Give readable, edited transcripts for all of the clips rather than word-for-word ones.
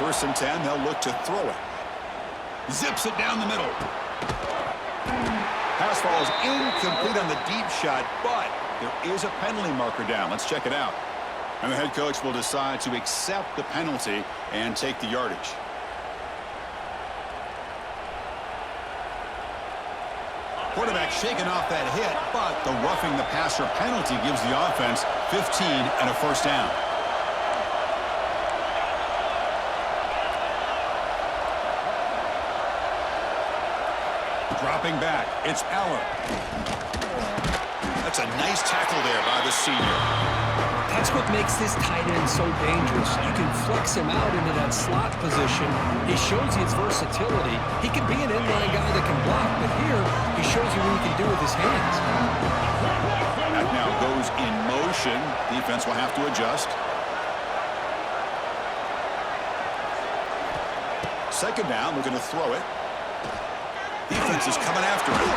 First and 10, they'll look to throw it. Zips it down the middle. Pass falls incomplete on the deep shot, but there is a penalty marker down. Let's check it out. And the head coach will decide to accept the penalty and take the yardage. Quarterback shaking off that hit, but the roughing the passer penalty gives the offense 15 and a first down. Dropping back, it's Aller. That's a nice tackle there by the senior. That's what makes this tight end so dangerous. You can flex him out into that slot position. He shows you his versatility. He can be an inline guy that can block, but here he shows you what he can do with his hands. That now goes in motion. Defense will have to adjust. Second down, looking to throw it. Defense is coming after him.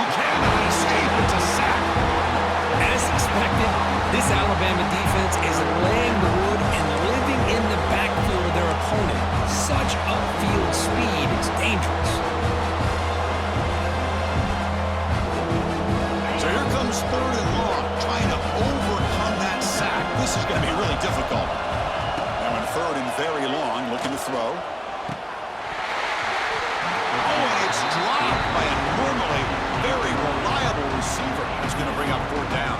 He cannot escape. It's a sack. As expected, this Alabama defense is laying the wood and living in the backfield of their opponent. Such upfield speed is dangerous. So here comes third and long, trying to overcome that sack. This is going to be really difficult. Now in third and very long, looking to throw. Oh, and it's dropped by a normally very reliable receiver. It's going to bring up fourth down.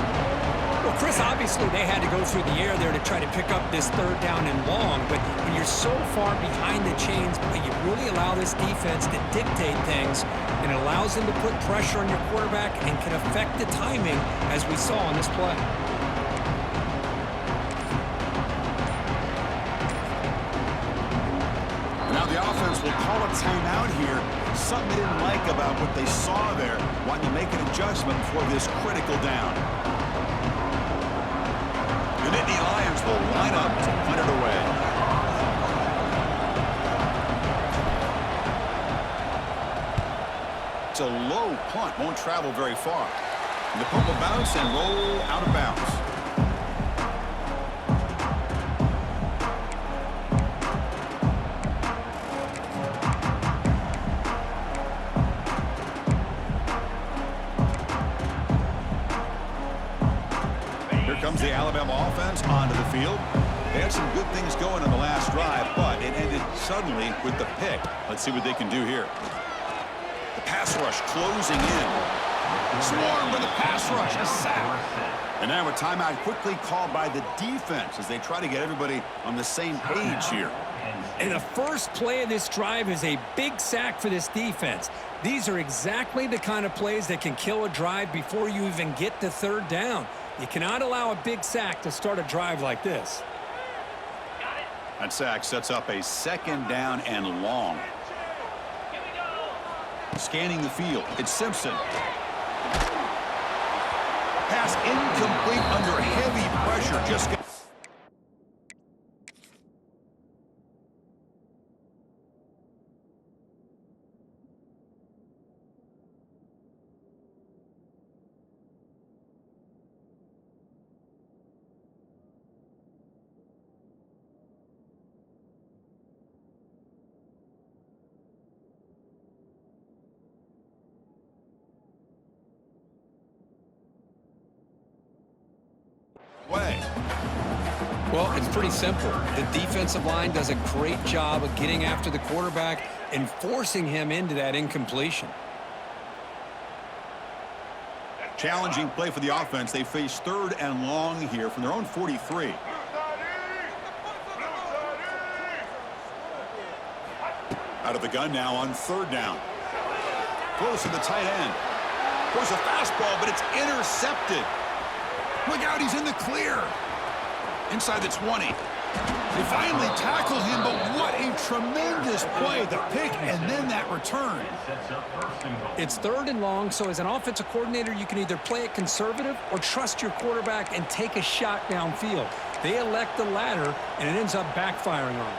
Well, Chris, obviously they had to go through the air there to try to pick up this third down and long, but when you're so far behind the chains, you really allow this defense to dictate things, and it allows them to put pressure on your quarterback and can affect the timing, as we saw on this play. Now the offense will call a timeout here. Something they didn't like about what they saw there. Wanting to make an adjustment for this critical down. The Nittany Lions will line up to punt it away. It's a low punt. Won't travel very far. And the punt will bounce and roll out of bounds. Comes the Alabama offense onto the field. They had some good things going in the last drive, but it ended suddenly with the pick. Let's see what they can do here. The pass rush closing in. Swarmed by the pass rush, a sack. And now a timeout quickly called by the defense as they try to get everybody on the same page here. And the first play of this drive is a big sack for this defense. These are exactly the kind of plays that can kill a drive before you even get to third down. You cannot allow a big sack to start a drive like this. That sack sets up a second down and long. Scanning the field, it's Simpson. Pass incomplete under heavy pressure. Just Well, it's pretty simple. The defensive line does a great job of getting after the quarterback and forcing him into that incompletion. challenging play for the offense. They face third and long here from their own 43. Out of the gun now on third down. Close to the tight end. Throws a fastball, but it's intercepted. Look out, he's in the clear. Inside the 20. They finally tackled him, but what a tremendous play. The pick and then that return. It's third and long, so as an offensive coordinator, you can either play it conservative or trust your quarterback and take a shot downfield. They elect the latter, and it ends up backfiring on them.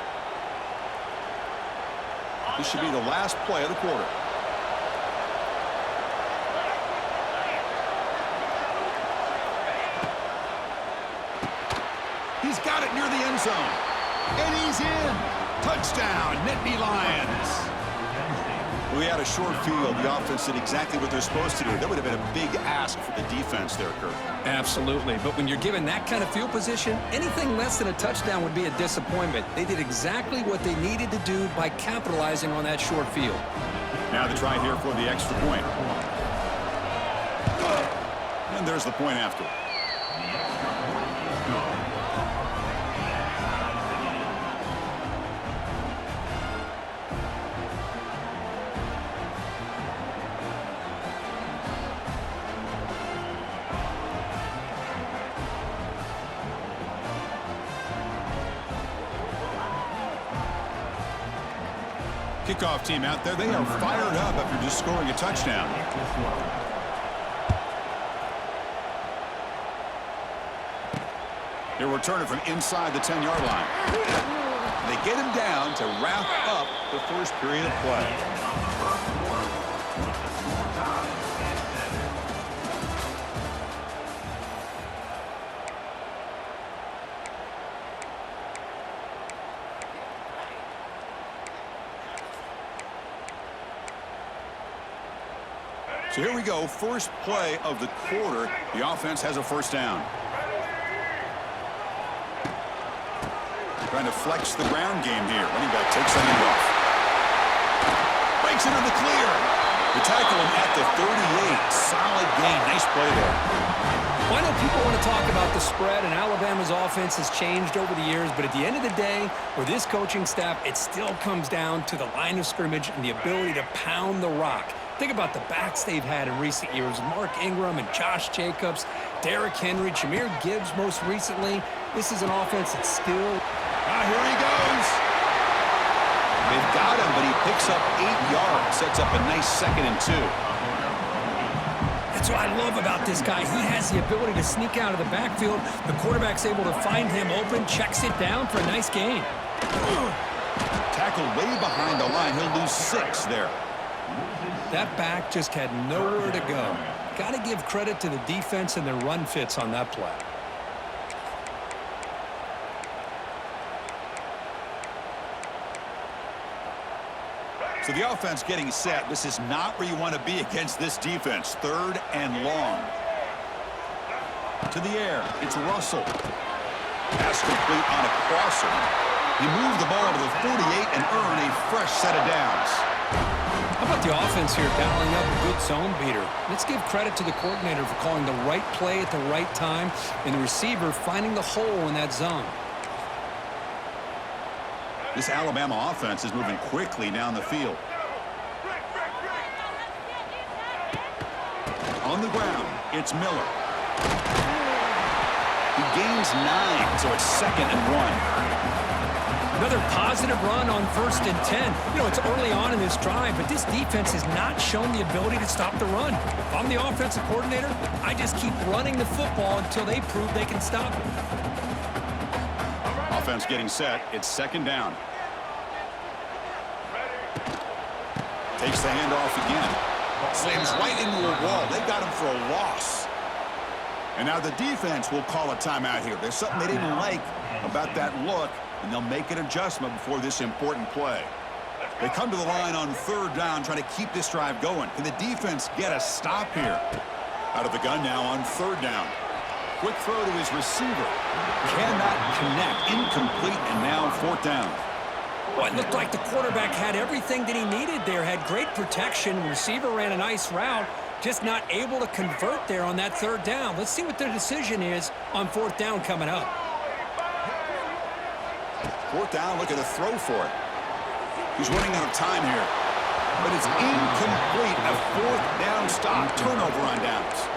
This should be the last play of the quarter. He's got it near the end zone. And he's in. Touchdown, Nittany Lions. We had a short field. The offense did exactly what they're supposed to do. That would have been a big ask for the defense there, Kurt. Absolutely. But when you're given that kind of field position, anything less than a touchdown would be a disappointment. They did exactly what they needed to do by capitalizing on that short field. Now the try here for the extra point. And there's the point after. Kickoff team out there. They are fired up after just scoring a touchdown. They're returning from inside the 10-yard line. They get him down to wrap up the first period of play. So here we go, first play of the quarter. The offense has a first down. Trying to flex the ground game here. Running back takes the handoff. Breaks it in the clear. They tackle him at the 38. Solid gain. Nice play there. Well, I know people want to talk about the spread, and Alabama's offense has changed over the years, but at the end of the day, with this coaching staff, it still comes down to the line of scrimmage and the ability to pound the rock. Think about the backs they've had in recent years. Mark Ingram and Josh Jacobs, Derrick Henry, Jahmyr Gibbs most recently. This is an offense that's still... Here he goes. They've got him, but he picks up 8 yards. Sets up a nice 2nd and 2. That's what I love about this guy. He has the ability to sneak out of the backfield. The quarterback's able to find him open, checks it down for a nice gain. Tackled way behind the line. He'll lose 6 there. That back just had nowhere to go. Got to give credit to the defense and their run fits on that play. So the offense getting set. This is not where you want to be against this defense. 3rd and long. To the air. It's Russell. Pass complete on a crosser. He moved the ball to the 48 and earned a fresh set of downs. How about the offense here dialing up a good zone beater? Let's give credit to the coordinator for calling the right play at the right time and the receiver finding the hole in that zone. This Alabama offense is moving quickly down the field. On the ground, it's Miller. He gains 9, so it's 2nd and 1. Another positive run on 1st and 10. You know, it's early on in this drive, but this defense has not shown the ability to stop the run. If I'm the offensive coordinator, I just keep running the football until they prove they can stop it. Offense getting set. It's 2nd down. Takes the handoff again. Slams right into a wall. They got him for a loss. And now the defense will call a timeout here. There's something they didn't like about that look, and they'll make an adjustment before this important play. They come to the line on 3rd down, trying to keep this drive going. Can the defense get a stop here? Out of the gun now on 3rd down. Quick throw to his receiver. Cannot connect. Incomplete, and now 4th down. Well, it looked like the quarterback had everything that he needed there. Had great protection. Receiver ran a nice route. Just not able to convert there on that 3rd down. Let's see what their decision is on 4th down coming up. 4th down, look at the throw for it. He's running out of time here. But it's incomplete. A 4th down stop. Turnover on downs.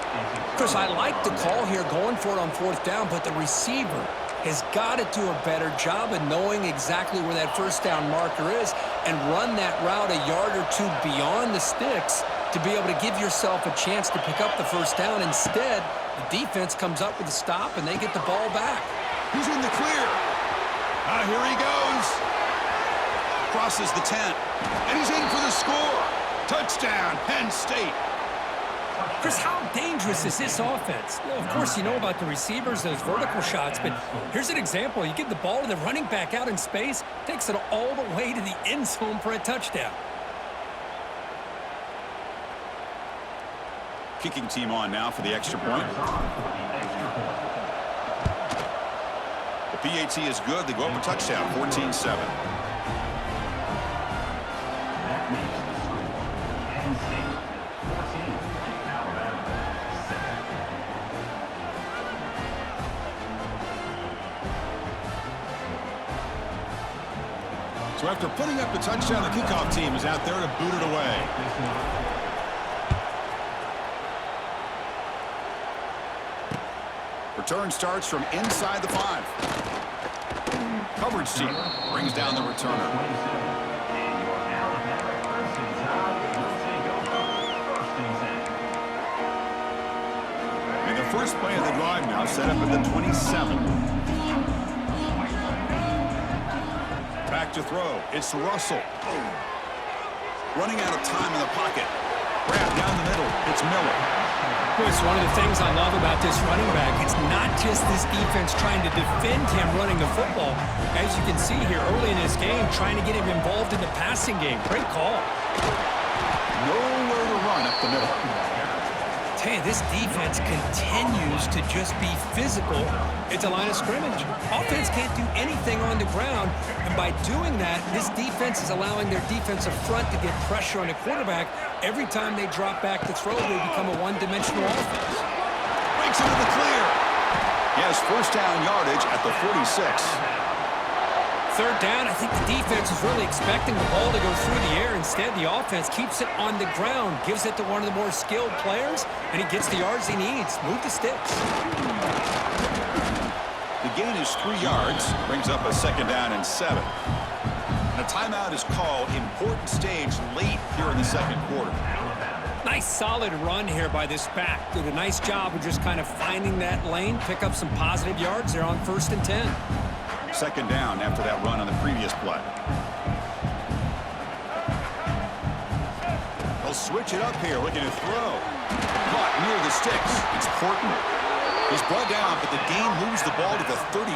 Chris, I like the call here going for it on 4th down, but the receiver has got to do a better job of knowing exactly where that 1st down marker is and run that route a yard or 2 beyond the sticks to be able to give yourself a chance to pick up the 1st down. Instead, the defense comes up with a stop and they get the ball back. He's in the clear. Here he goes. Crosses the 10. And he's in for the score. Touchdown, Penn State. Chris, how dangerous is this offense? You know, of course, you know about the receivers, those vertical shots, but here's an example. You give the ball to the running back out in space, takes it all the way to the end zone for a touchdown. Kicking team on now for the extra point. The PAT is good. They go up a touchdown, 14-7. So after putting up the touchdown, the kickoff team is out there to boot it away. Return starts from inside the 5. Coverage team brings down the returner. And the first play of the drive now set up at the 27. Back to throw. It's Russell. Running out of time in the pocket. Wrapped down the middle. It's Miller. Boy, it's one of the things I love about this running back. It's not just this defense trying to defend him running the football. As you can see here early in this game, trying to get him involved in the passing game. Great call. Nowhere to run up the middle. Hey, this defense continues to just be physical at the line of scrimmage. Offense can't do anything on the ground, and by doing that, this defense is allowing their defensive front to get pressure on the quarterback. Every time they drop back to throw, they become a one-dimensional offense. Breaks into the clear. He has first down yardage at the 46. Third down, I think the defense is really expecting the ball to go through the air. Instead, the offense keeps it on the ground, gives it to one of the more skilled players, and he gets the yards he needs. Move the sticks. The gain is 3 yards, brings up a second down and 7. And a timeout is called. Important stage late here in the second quarter. Nice solid run here by this back. Did a nice job of just kind of finding that lane, pick up some positive yards there on 1st and 10. Second down after that run on the previous play. He'll switch it up here, looking to throw. Caught near the sticks. It's Porton. He's brought down, but the game moves the ball to the 39.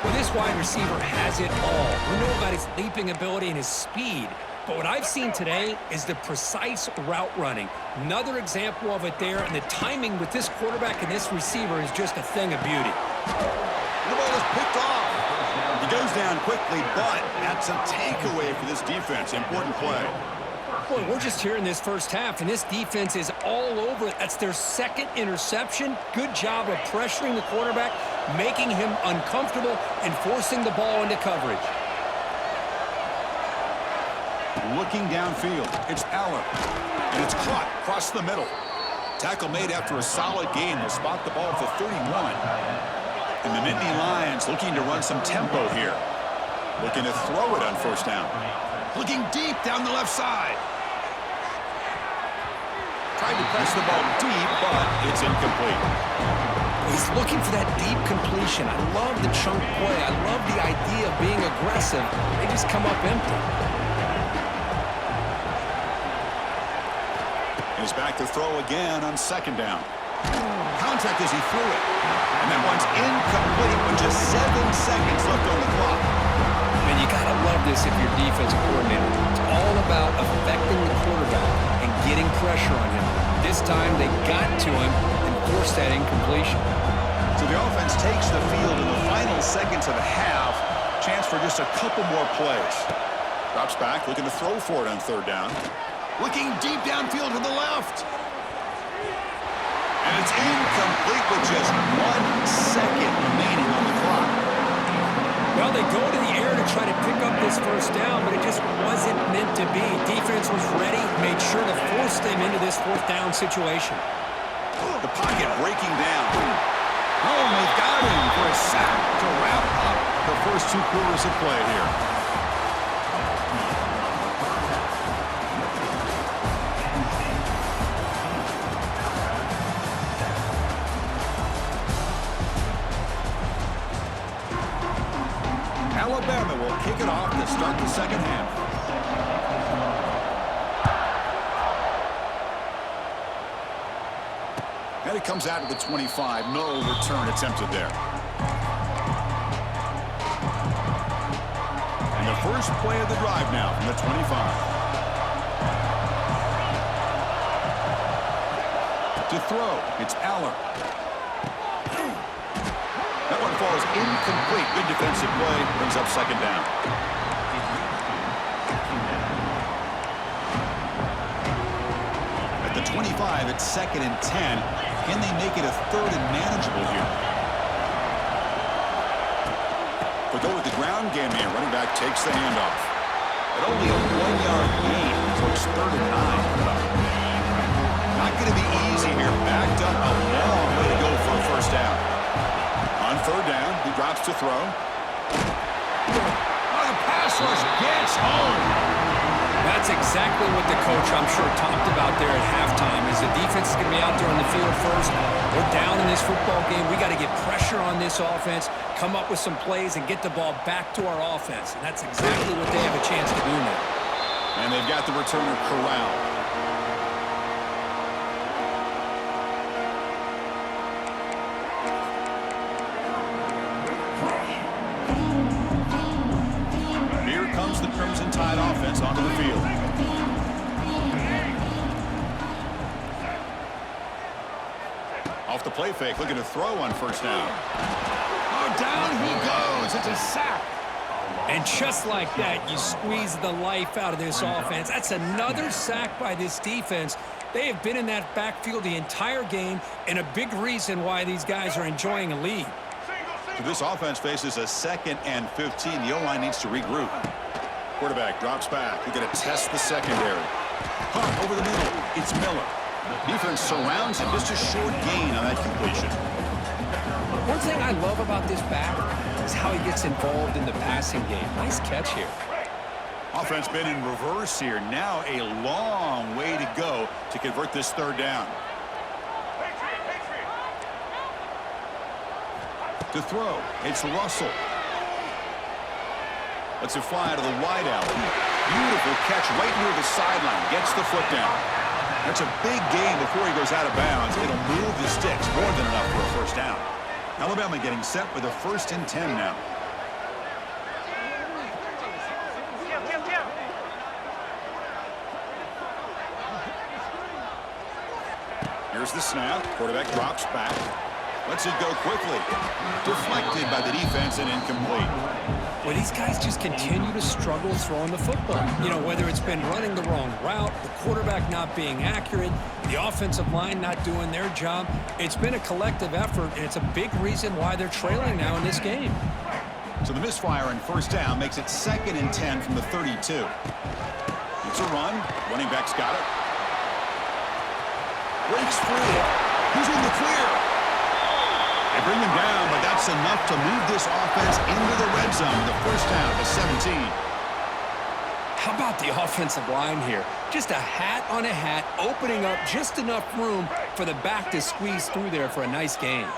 Well, this wide receiver has it all. We know about his leaping ability and his speed. But what I've seen today is the precise route running. Another example of it there, and the timing with this quarterback and this receiver is just a thing of beauty. The ball is picked off. He goes down quickly, but that's a takeaway for this defense. Important play. Boy, we're just here in this first half, and this defense is all over it. That's their second interception. Good job of pressuring the quarterback, making him uncomfortable, and forcing the ball into coverage. Looking downfield, it's Allen, and it's caught across the middle. Tackle made after a solid gain. They'll spot the ball at the 31. And the Nittany Lions looking to run some tempo here. Looking to throw it on first down. Looking deep down the left side. Tried to press the ball deep, but it's incomplete. He's looking for that deep completion. I love the chunk play. I love the idea of being aggressive. They just come up empty. He's back to throw again on second down. Contact as he threw it. And that one's incomplete with just 7 seconds left on the clock. And you gotta love this if you're defensive coordinator. It's all about affecting the quarterback and getting pressure on him. This time they got to him and forced that incompletion. So the offense takes the field in the final seconds of the half. Chance for just a couple more plays. Drops back, looking to throw for it on third down. Looking deep downfield to the left. And it's incomplete with just 1 second remaining on the clock. Well, they go to the air to try to pick up this first down, but it just wasn't meant to be. Defense was ready, made sure to force them into this fourth down situation. The pocket breaking down. Oh, they've got him for a sack to wrap up the first 2 quarters of play here. Alabama will kick it off to start the second half. And it comes out to the 25. No return attempted there. And the first play of the drive now from the 25. To throw, it's Aller. That one falls incomplete. Good defensive play. Brings up second down. At the 25, it's 2nd and 10. Can they make it a 3rd and manageable here? But go with the ground game here. Running back takes the handoff. At only a 1-yard gain, so it's 3rd and 9. Not going to be easy here. Backed up a long way to go for a first down. On 3rd down, he drops to throw. Oh, the pass rush gets home. That's exactly what the coach, I'm sure, talked about there at halftime, is the defense is going to be out there on the field first. We're down in this football game. We got to get pressure on this offense, come up with some plays, and get the ball back to our offense. And that's exactly what they have a chance to do now. And they've got the returner corralled. The Crimson Tide offense onto the field. Off the play fake, looking to throw on first down. Oh, down he goes. It's a sack. And just like that, you squeeze the life out of this offense. That's another sack by this defense. They have been in that backfield the entire game, and a big reason why these guys are enjoying a lead. So this offense faces a 2nd and 15. The O-line needs to regroup. Quarterback drops back. They're going to test the secondary. Punt over the middle. It's Miller. Defense surrounds him. Just a short gain on that completion. One thing I love about this back is how he gets involved in the passing game. Nice catch here. Offense been in reverse here. Now a long way to go to convert this 3rd down. To throw, it's Russell. Lets it fly out of the wideout. Beautiful catch right near the sideline. Gets the foot down. That's a big gain before he goes out of bounds. It'll move the sticks more than enough for a first down. Alabama getting set with a 1st and 10 now. Here's the snap. Quarterback drops back. Lets it go quickly. Deflected by the defense and incomplete. Well, these guys just continue to struggle throwing the football. You know, whether it's been running the wrong route, the quarterback not being accurate, the offensive line not doing their job. It's been a collective effort, and it's a big reason why they're trailing now in this game. So the misfire on first down makes it 2nd and 10 from the 32. It's a run. Running back's got it. Breaks free. He's in the clear. They bring him down, but that's enough to move this offense into the red zone. The first down to 17. How about the offensive line here? Just a hat on a hat, opening up just enough room for the back to squeeze through there for a nice gain.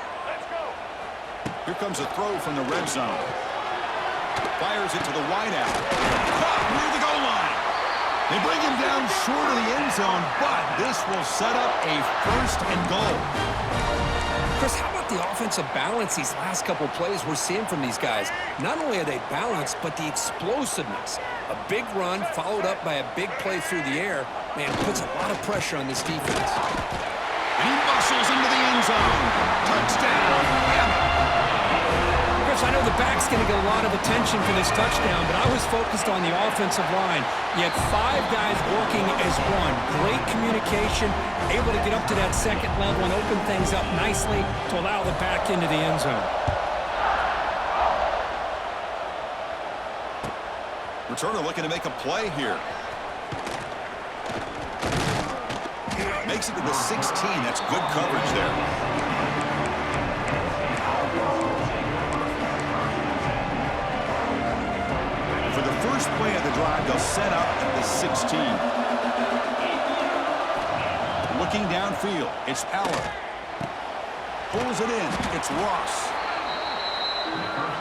Here comes a throw from the red zone. Fires it to the wideout. Caught near the goal line. They bring him down short of the end zone, but this will set up a 1st and goal. Chris, how about the offensive balance these last couple plays we're seeing from these guys? Not only are they balanced, but the explosiveness. A big run followed up by a big play through the air, man, puts a lot of pressure on this defense. And he muscles into the end zone. Touchdown. Chris, I know the back's going to get a lot of attention for this touchdown, but I was focused on the offensive line. You had 5 guys working as one. Great communication, able to get up to that 2nd level and open things up nicely to allow the back into the end zone. Returner looking to make a play here. Makes it to the 16. That's good coverage there. For the first play of the drive, they'll set up at the 16. Looking downfield, it's Aller. Pulls it in, it's Ross.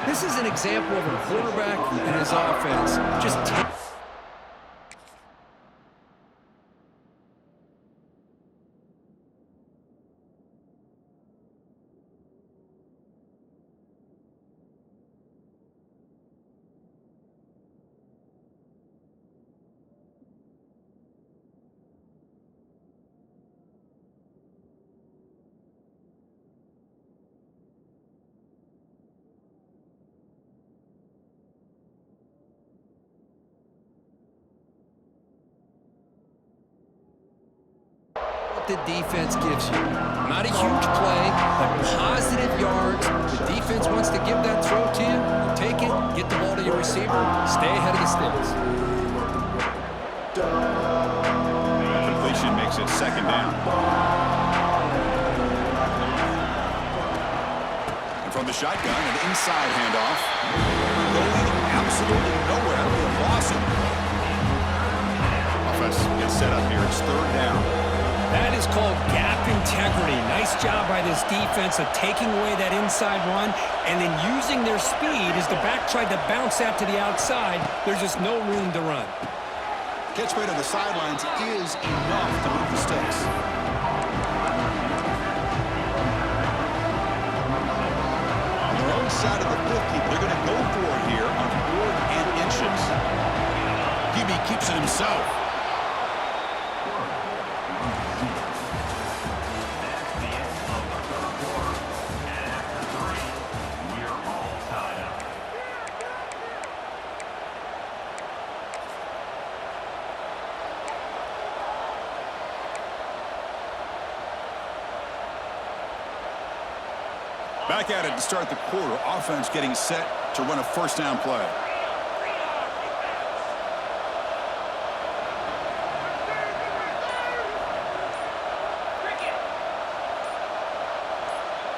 This is an example of a quarterback and his offense just what the defense gives you. Not a huge play, but positive yards. The defense wants to give that throw to you. You take it, get the ball to your receiver, stay ahead of the sticks. Completion makes it second down. And from the shotgun, an inside handoff. Going absolutely nowhere. They've lost it. Offense gets set up here. It's third down. That is called gap integrity. Nice job by this defense of taking away that inside run and then using their speed as the back tried to bounce that to the outside. There's just no room to run. Catch right on the sidelines is enough to move the sticks. On their own side of the 50, they're going to go for it here on 4th and inches. Gibby keeps it himself. Back at it to start the quarter. Offense getting set to run a first down play.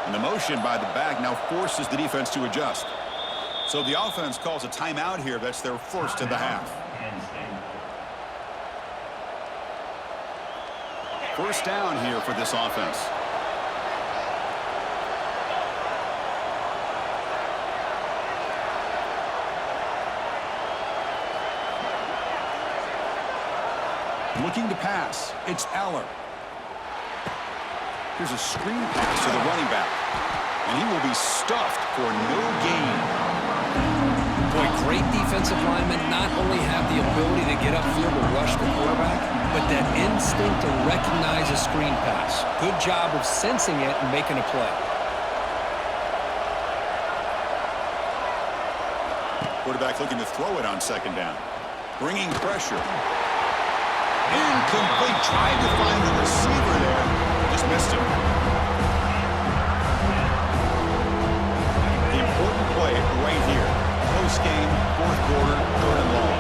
And the motion by the back now forces the defense to adjust. So the offense calls a timeout here. That's their first of the half. First down here for this offense. Looking to pass. It's Eller. Here's a screen pass to the running back. And he will be stuffed for no gain. Boy, great defensive linemen not only have the ability to get upfield and rush the quarterback, but that instinct to recognize a screen pass. Good job of sensing it and making a play. Quarterback looking to throw it on second down. Bringing pressure. Incomplete. Tried to find the receiver there. Just missed him. The important play right here. Close game, fourth quarter, third and long.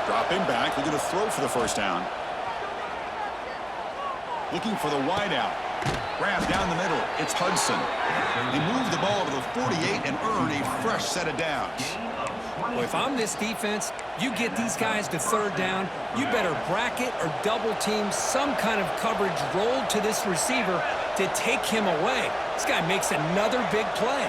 Dropping back, looking to throw for the first down. Looking for the wideout. Grab down the middle. It's Hudson. They move the ball to the 48 and earn a fresh set of downs. Well, if I'm this defense, you get these guys to third down, you better bracket or double team some kind of coverage rolled to this receiver to take him away. This guy makes another big play.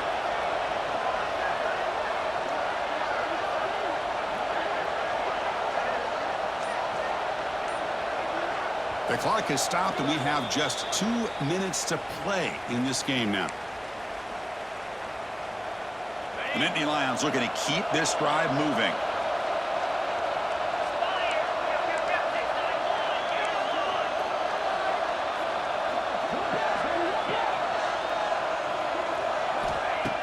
The clock has stopped, and we have just 2 minutes to play in this game now. The Nittany Lions looking to keep this drive moving.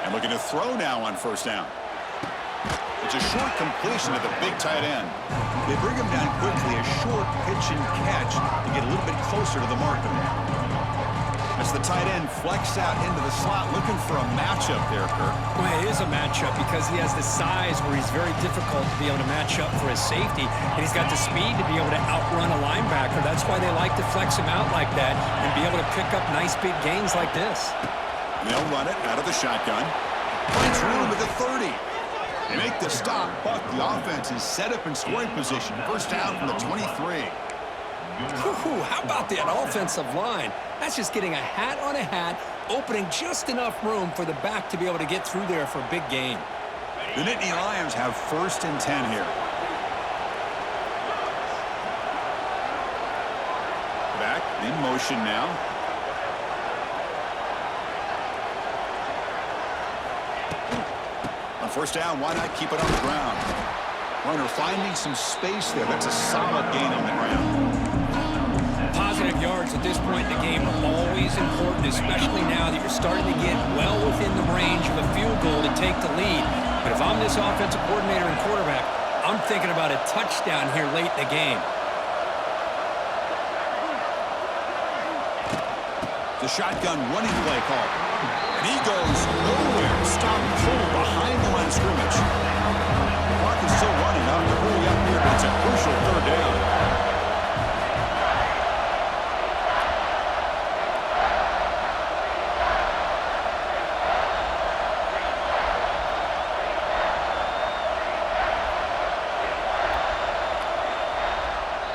And looking to throw now on first down. It's a short completion to the big tight end. They bring him down quickly, a short pitch and catch to get a little bit closer to the marker. As the tight end flex out into the slot, looking for a matchup there, Kirk. Well, it is a matchup because he has the size where he's very difficult to be able to match up for his safety, and he's got the speed to be able to outrun a linebacker. That's why they like to flex him out like that and be able to pick up nice big gains like this. And they'll run it out of the shotgun. Finds room at the 30. They make the stop, but the offense is set up in scoring position. First down from the 23. Whew, how about that offensive line? That's just getting a hat on a hat, opening just enough room for the back to be able to get through there for a big gain. The Nittany Lions have first and 10 here. Back in motion now. On first down, why not keep it on the ground? Runner finding some space there. That's a solid gain on the ground. Positive yards at this point in the game are always important, especially now that you're starting to get well within the range of a field goal to take the lead. But if I'm this offensive coordinator and quarterback, I'm thinking about a touchdown here late in the game. The shotgun running play call. And he goes nowhere. Stop cold behind the line of scrimmage. The clock is still running up to hurry up here, but it's a crucial third down.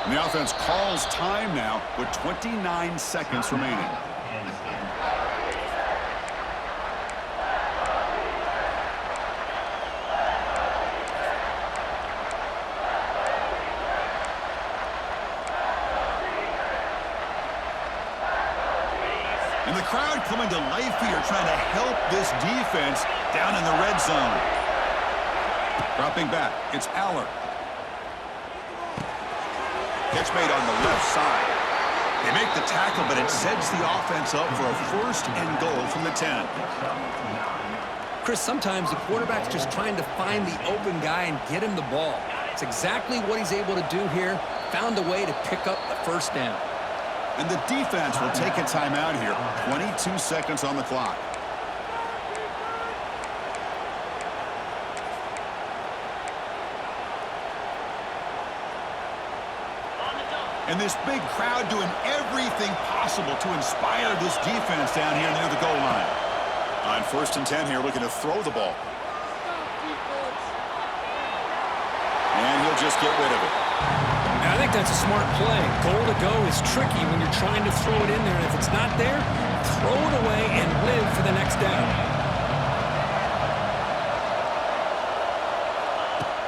And the offense calls time now with 29 seconds remaining. And the crowd coming to life here, trying to help this defense down in the red zone. Dropping back, it's Aller. Catch made on the left side. They make the tackle, but it sets the offense up for a first and goal from the 10. Chris, sometimes the quarterback's just trying to find the open guy and get him the ball. It's exactly what he's able to do here. Found a way to pick up the first down. And the defense will take a timeout here. 22 seconds on the clock. And this big crowd doing everything possible to inspire this defense down here near the goal line. On 1st and 10 here, looking to throw the ball. And he'll just get rid of it. I think that's a smart play. Goal to go is tricky when you're trying to throw it in there. And if it's not there, throw it away and live for the next down.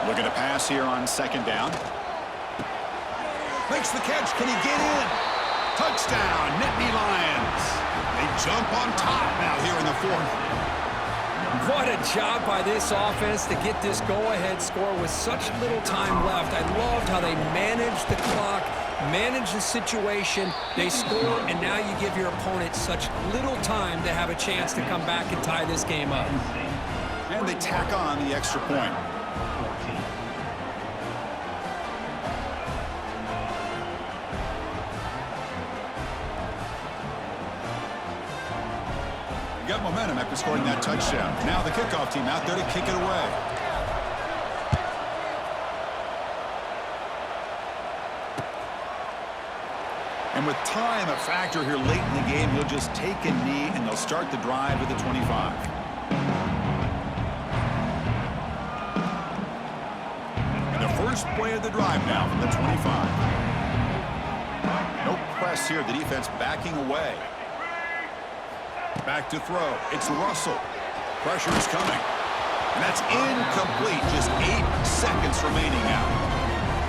Looking to pass here on 2nd down. Makes the catch. Can he get in? Touchdown, Nittany Lions. They jump on top now here in the 4th. What a job by this offense to get this go-ahead score with such little time left. I loved how they managed the clock, managed the situation. They score, and now you give your opponent such little time to have a chance to come back and tie this game up. And they tack on the extra point. Got momentum after scoring that touchdown. Now the kickoff team out there to kick it away. And with time a factor here late in the game, he'll just take a knee and they'll start the drive at the 25. And the first play of the drive now from the 25. No press here. The defense backing away. Back to throw. It's Russell. Pressure is coming. And that's incomplete. Just 8 seconds remaining now.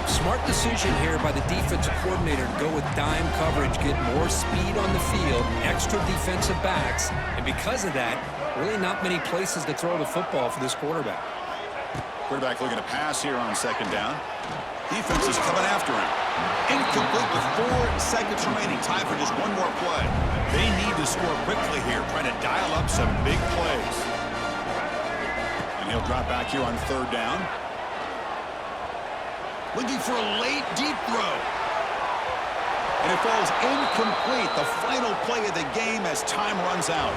Smart decision here by the defensive coordinator to go with dime coverage, get more speed on the field, extra defensive backs, and because of that, really not many places to throw the football for this quarterback. Quarterback looking to pass here on 2nd down. Defense is coming after him. Incomplete with 4 seconds remaining. Time for just one more play. They need to score quickly here, trying to dial up some big plays. And he'll drop back here on 3rd down. Looking for a late deep throw. And it falls incomplete. The final play of the game as time runs out.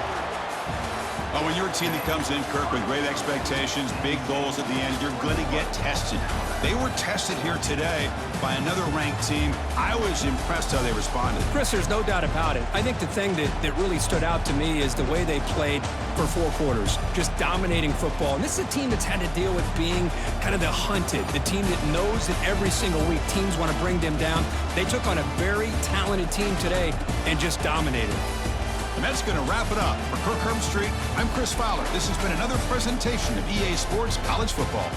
Oh, when you're a team that comes in, Kirk, with great expectations, big goals at the end, you're going to get tested. They were tested here today by another ranked team. I was impressed how they responded. Chris, there's no doubt about it. I think the thing that really stood out to me is the way they played for 4 quarters, just dominating football. And this is a team that's had to deal with being kind of the hunted, the team that knows that every single week teams want to bring them down. They took on a very talented team today and just dominated. And that's going to wrap it up. For Kirk Herbstreit, I'm Chris Fowler. This has been another presentation of EA Sports College Football.